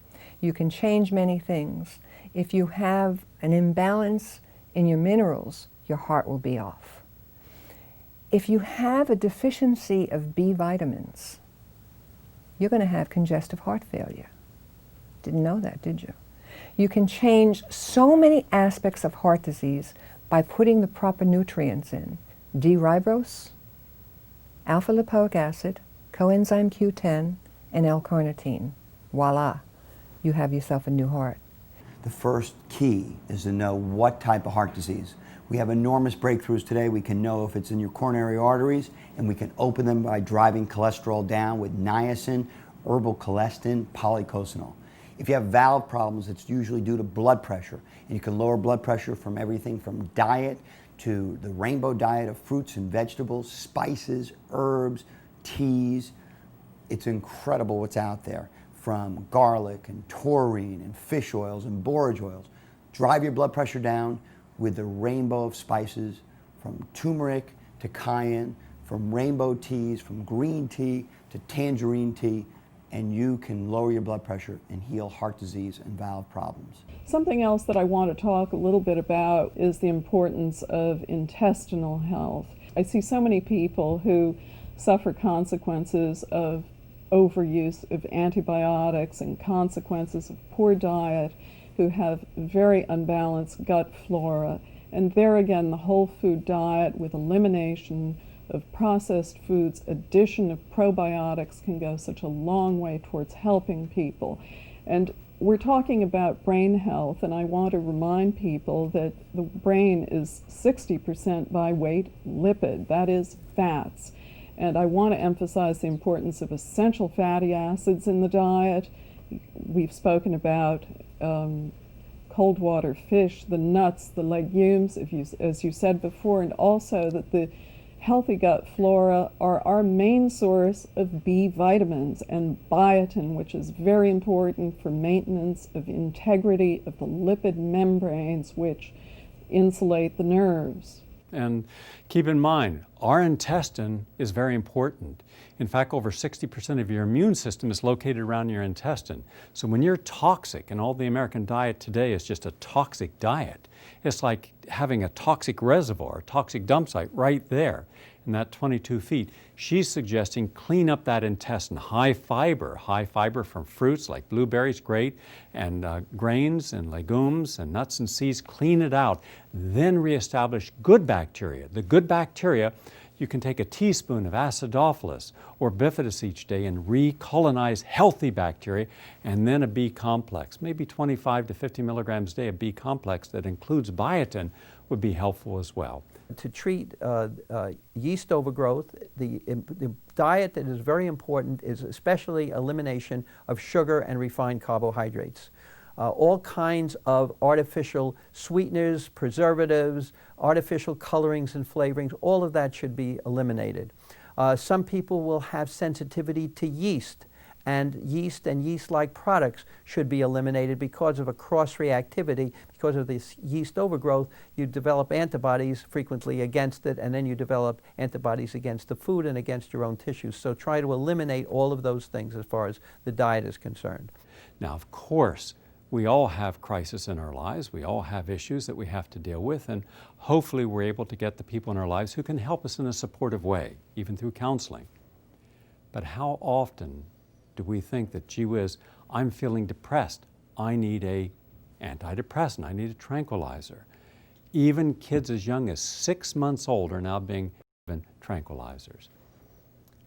You can change many things. If you have an imbalance in your minerals, your heart will be off. If you have a deficiency of B vitamins, you're going to have congestive heart failure. Didn't know that, did you? You can change so many aspects of heart disease by putting the proper nutrients in. D-ribose, alpha-lipoic acid, coenzyme Q10, and L-carnitine. Voila, you have yourself a new heart. The first key is to know what type of heart disease. We have enormous breakthroughs today. We can know if it's in your coronary arteries, and we can open them by driving cholesterol down with niacin, herbal colistin, polycosanol. If you have valve problems, it's usually due to blood pressure. And you can lower blood pressure from everything from diet to the rainbow diet of fruits and vegetables, spices, herbs, teas. It's incredible what's out there, from garlic and taurine and fish oils and borage oils. Drive your blood pressure down with the rainbow of spices, from turmeric to cayenne, from rainbow teas, from green tea to tangerine tea, and you can lower your blood pressure and heal heart disease and valve problems. Something else that I want to talk a little bit about is the importance of intestinal health. I see so many people who suffer consequences of overuse of antibiotics and consequences of poor diet, who have very unbalanced gut flora. And there again, the whole food diet with elimination of processed foods, addition of probiotics can go such a long way towards helping people. And we're talking about brain health, and I want to remind people that the brain is 60% by weight lipid, that is fats. And I want to emphasize the importance of essential fatty acids in the diet. We've spoken about cold water fish, the nuts, the legumes, as you said before, and also that the healthy gut flora are our main source of B vitamins and biotin, which is very important for maintenance of integrity of the lipid membranes which insulate the nerves. And keep in mind, our intestine is very important. In fact, over 60% of your immune system is located around your intestine. So when you're toxic, and all the American diet today is just a toxic diet, it's like having a toxic reservoir, a toxic dump site right there in that 22 feet. She's suggesting clean up that intestine. High fiber from fruits like blueberries, great, and grains and legumes and nuts and seeds, clean it out. Then reestablish good bacteria. The good bacteria, you can take a teaspoon of acidophilus or bifidus each day and recolonize healthy bacteria, and then a B complex, maybe 25 to 50 milligrams a day of B complex that includes biotin would be helpful as well. To treat yeast overgrowth, the diet that is very important is especially elimination of sugar and refined carbohydrates. All kinds of artificial sweeteners, preservatives, artificial colorings and flavorings, all of that should be eliminated. Some people will have sensitivity to yeast, and yeast-like products should be eliminated because of a cross-reactivity. Because of this yeast overgrowth, you develop antibodies frequently against it, and then you develop antibodies against the food and against your own tissues. So try to eliminate all of those things as far as the diet is concerned. Now, of course, we all have crises in our lives. We all have issues that we have to deal with, and hopefully we're able to get the people in our lives who can help us in a supportive way, even through counseling. But how often do we think that, gee whiz, I'm feeling depressed, I need a antidepressant, I need a tranquilizer. Even kids as young as 6 months old are now being given tranquilizers.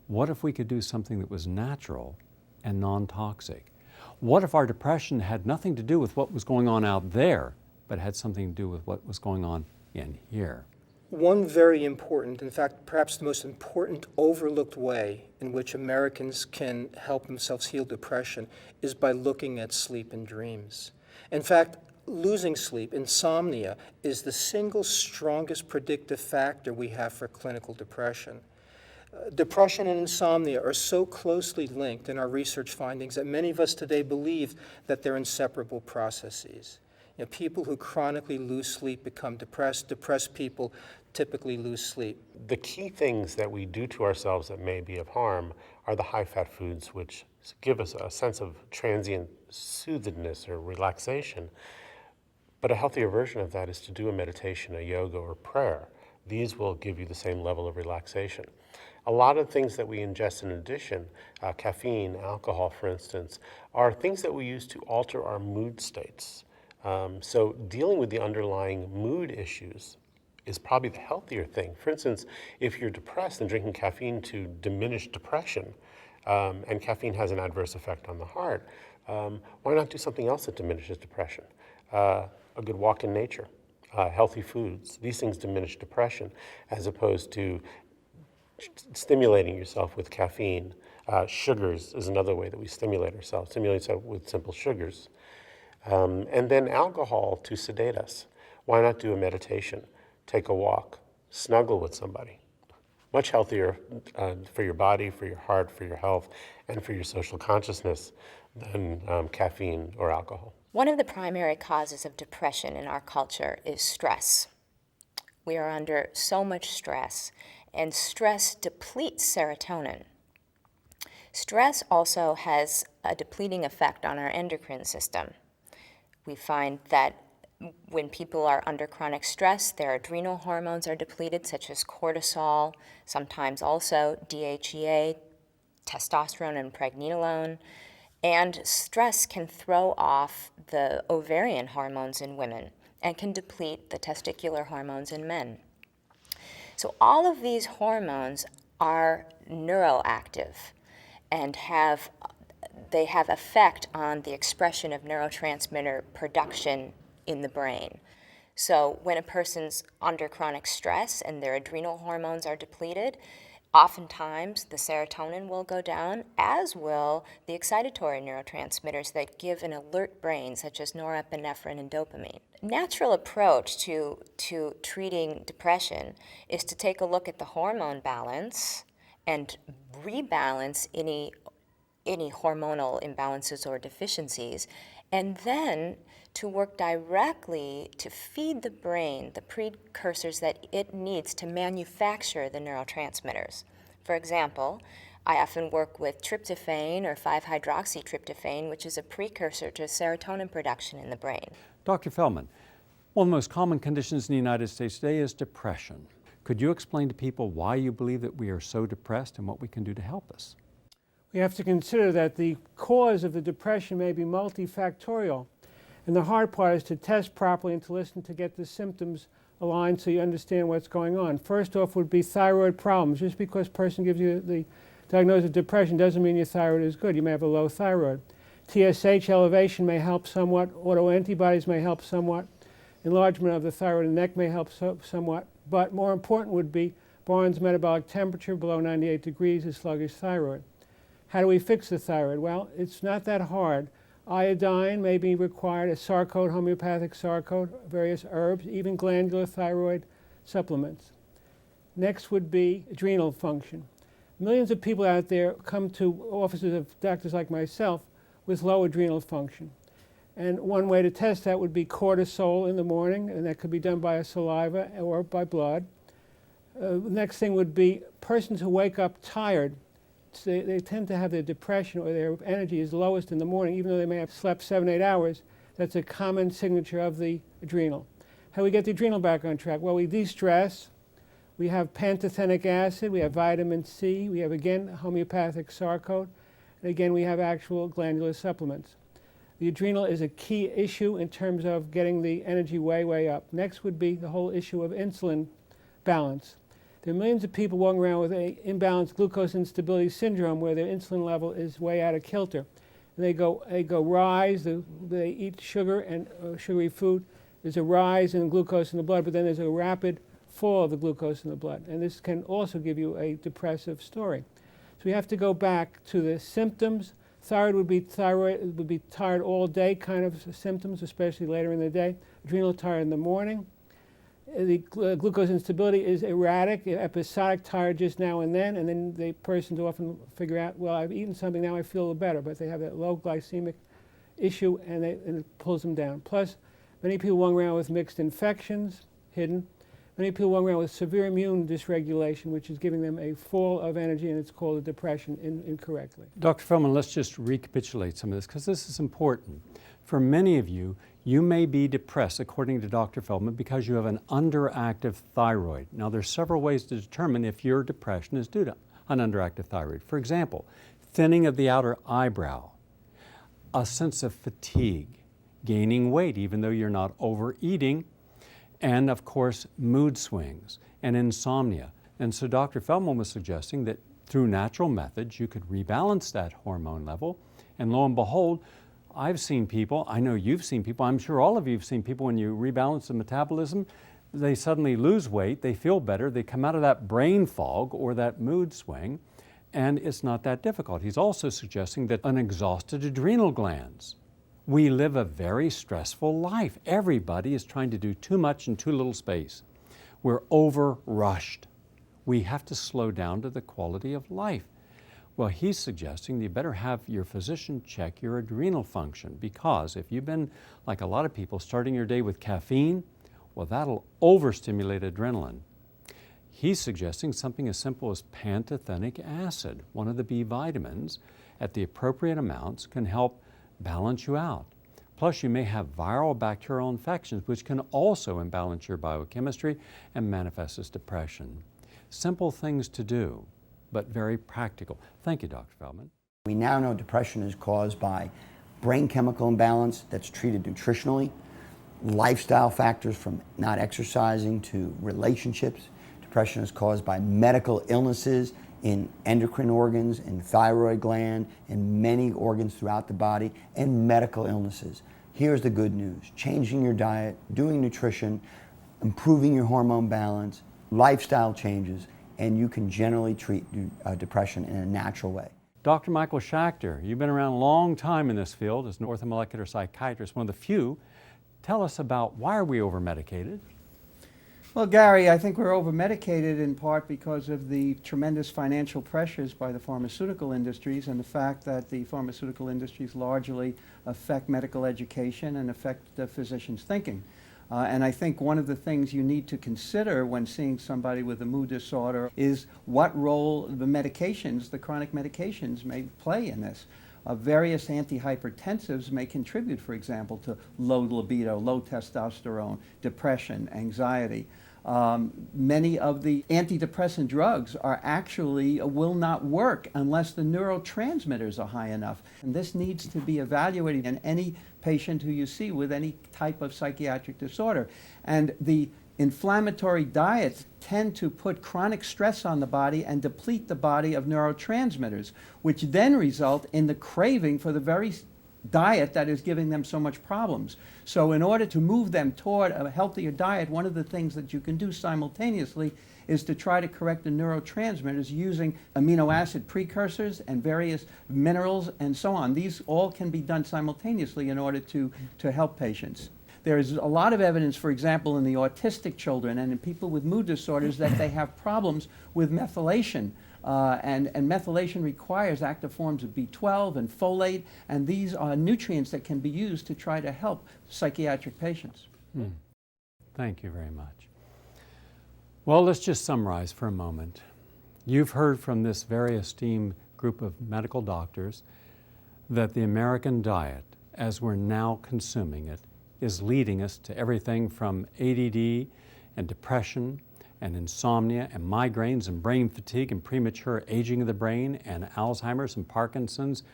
What if we could do something that was natural and non-toxic? What if our depression had nothing to do with what was going on out there, but had something to do with what was going on in here? One very important, in fact, perhaps the most important overlooked way in which Americans can help themselves heal depression is by looking at sleep and dreams. In fact, losing sleep, insomnia, is the single strongest predictive factor we have for clinical depression. Depression and insomnia are so closely linked in our research findings that many of us today believe that they're inseparable processes. You know, people who chronically lose sleep become depressed. Depressed people typically lose sleep. The key things that we do to ourselves that may be of harm are the high-fat foods, which give us a sense of transient soothedness or relaxation. But a healthier version of that is to do a meditation, a yoga, or prayer. These will give you the same level of relaxation. A lot of things that we ingest in addition, caffeine, alcohol, for instance, are things that we use to alter our mood states. So dealing with the underlying mood issues is probably the healthier thing. For instance, if you're depressed and drinking caffeine to diminish depression, and caffeine has an adverse effect on the heart, why not do something else that diminishes depression? A good walk in nature, healthy foods. These things diminish depression as opposed to stimulating yourself with caffeine. Sugars is another way that we stimulate ourselves, stimulate ourselves with simple sugars. And then alcohol to sedate us. Why not do a meditation, take a walk, snuggle with somebody? Much healthier for your body, for your heart, for your health, and for your social consciousness than caffeine or alcohol. One of the primary causes of depression in our culture is stress. We are under so much stress, and stress depletes serotonin. Stress also has a depleting effect on our endocrine system. We find that when people are under chronic stress, their adrenal hormones are depleted, such as cortisol, sometimes also DHEA, testosterone and pregnenolone. And stress can throw off the ovarian hormones in women and can deplete the testicular hormones in men. So all of these hormones are neuroactive and they have effect on the expression of neurotransmitter production in the brain. So when a person's under chronic stress and their adrenal hormones are depleted, oftentimes the serotonin will go down, as will the excitatory neurotransmitters that give an alert brain, such as norepinephrine and dopamine. A natural approach to treating depression is to take a look at the hormone balance and rebalance any hormonal imbalances or deficiencies, and then to work directly to feed the brain the precursors that it needs to manufacture the neurotransmitters. For example, I often work with tryptophan or 5-hydroxytryptophan, which is a precursor to serotonin production in the brain. Dr. Feldman, one of the most common conditions in the United States today is depression. Could you explain to people why you believe that we are so depressed and what we can do to help us? We have to consider that the cause of the depression may be multifactorial. And the hard part is to test properly and to listen to get the symptoms aligned so you understand what's going on. First off would be thyroid problems. Just because a person gives you the diagnosis of depression doesn't mean your thyroid is good. You may have a low thyroid. TSH elevation may help somewhat. Autoantibodies may help somewhat. Enlargement of the thyroid and neck may help somewhat. But more important would be Barnes metabolic temperature below 98 degrees, a sluggish thyroid. How do we fix the thyroid? Well, it's not that hard. Iodine may be required, a sarcode, homeopathic sarcode, various herbs, even glandular thyroid supplements. Next would be adrenal function. Millions of people out there come to offices of doctors like myself with low adrenal function. And one way to test that would be cortisol in the morning, and that could be done by a saliva or by blood. Next thing would be persons who wake up tired they tend to have their depression or their energy is lowest in the morning, even though they may have slept 7, 8 hours. That's a common signature of the adrenal. How do we get the adrenal back on track? Well, we de-stress. We have pantothenic acid. We have vitamin C. We have, again, homeopathic sarcode. And again, we have actual glandular supplements. The adrenal is a key issue in terms of getting the energy way, way up. Next would be the whole issue of insulin balance. There are millions of people walking around with an imbalanced glucose instability syndrome where their insulin level is way out of kilter. And they go rise, they eat sugar and sugary food. There's a rise in glucose in the blood, but then there's a rapid fall of the glucose in the blood. And this can also give you a depressive story. So we have to go back to the symptoms. Thyroid would be tired all day kind of symptoms, especially later in the day. Adrenal tired in the morning. The glucose instability is erratic, episodic, tired just now and then the person to often figure out, well, I've eaten something, now I feel a little better, but they have that low glycemic issue and it pulls them down. Plus, many people walk around with mixed infections, hidden. Many people walk around with severe immune dysregulation, which is giving them a fall of energy, and it's called a depression incorrectly. Dr. Feldman, let's just recapitulate some of this, because this is important. For many of you, you may be depressed, according to Dr. Feldman, because you have an underactive thyroid. Now, there's several ways to determine if your depression is due to an underactive thyroid. For example, thinning of the outer eyebrow, a sense of fatigue, gaining weight even though you're not overeating, and of course, mood swings and insomnia. And so Dr. Feldman was suggesting that through natural methods, you could rebalance that hormone level. And lo and behold, I've seen people, I know you've seen people, I'm sure all of you have seen people, when you rebalance the metabolism, they suddenly lose weight, they feel better, they come out of that brain fog or that mood swing, and it's not that difficult. He's also suggesting that unexhausted adrenal glands. We live a very stressful life. Everybody is trying to do too much in too little space. We're over-rushed. We have to slow down to the quality of life. Well, he's suggesting you better have your physician check your adrenal function, because if you've been, like a lot of people, starting your day with caffeine, well, that'll overstimulate adrenaline. He's suggesting something as simple as pantothenic acid, one of the B vitamins, at the appropriate amounts can help balance you out. Plus, you may have viral bacterial infections, which can also imbalance your biochemistry and manifest as depression. Simple things to do, but very practical. Thank you, Dr. Feldman. We now know depression is caused by brain chemical imbalance that's treated nutritionally, lifestyle factors from not exercising to relationships. Depression is caused by medical illnesses in endocrine organs, in thyroid gland, in many organs throughout the body, and medical illnesses. Here's the good news. Changing your diet, doing nutrition, improving your hormone balance, lifestyle changes, and you can generally treat depression in a natural way. Dr. Michael Schachter, you've been around a long time in this field as an orthomolecular psychiatrist, one of the few. Tell us about why are we over-medicated? Well, Gary, I think we're over-medicated in part because of the tremendous financial pressures by the pharmaceutical industries and the fact that the pharmaceutical industries largely affect medical education and affect the physician's thinking. And I think one of the things you need to consider when seeing somebody with a mood disorder is what role the medications, the chronic medications, may play in this. Various antihypertensives may contribute, for example, to low libido, low testosterone, depression, anxiety. Many of the antidepressant drugs are actually will not work unless the neurotransmitters are high enough. And this needs to be evaluated in any patient who you see with any type of psychiatric disorder. And the inflammatory diets tend to put chronic stress on the body and deplete the body of neurotransmitters, which then result in the craving for the very diet that is giving them so much problems. So in order to move them toward a healthier diet, one of the things that you can do simultaneously is to try to correct the neurotransmitters using amino acid precursors and various minerals and so on. These all can be done simultaneously in order to help patients. There is a lot of evidence, for example, in the autistic children and in people with mood disorders that they have problems with methylation. And methylation requires active forms of B12 and folate, and these are nutrients that can be used to try to help psychiatric patients. Thank you very much. Well, let's just summarize for a moment. You've heard from this very esteemed group of medical doctors that the American diet, as we're now consuming it, is leading us to everything from ADD and depression and insomnia and migraines and brain fatigue and premature aging of the brain and Alzheimer's and Parkinson's.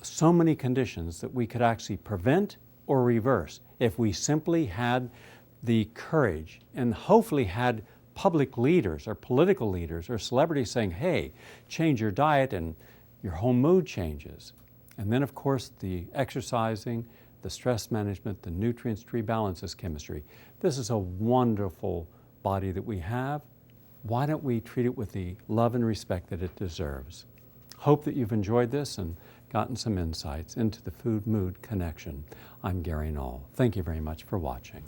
So many conditions that we could actually prevent or reverse if we simply had the courage and hopefully had public leaders or political leaders or celebrities saying, hey, change your diet and your whole mood changes. And then, of course, the exercising, the stress management, the nutrients to rebalance this chemistry. This is a wonderful body that we have. Why don't we treat it with the love and respect that it deserves? Hope that you've enjoyed this and gotten some insights into the food-mood connection. I'm Gary Null. Thank you very much for watching.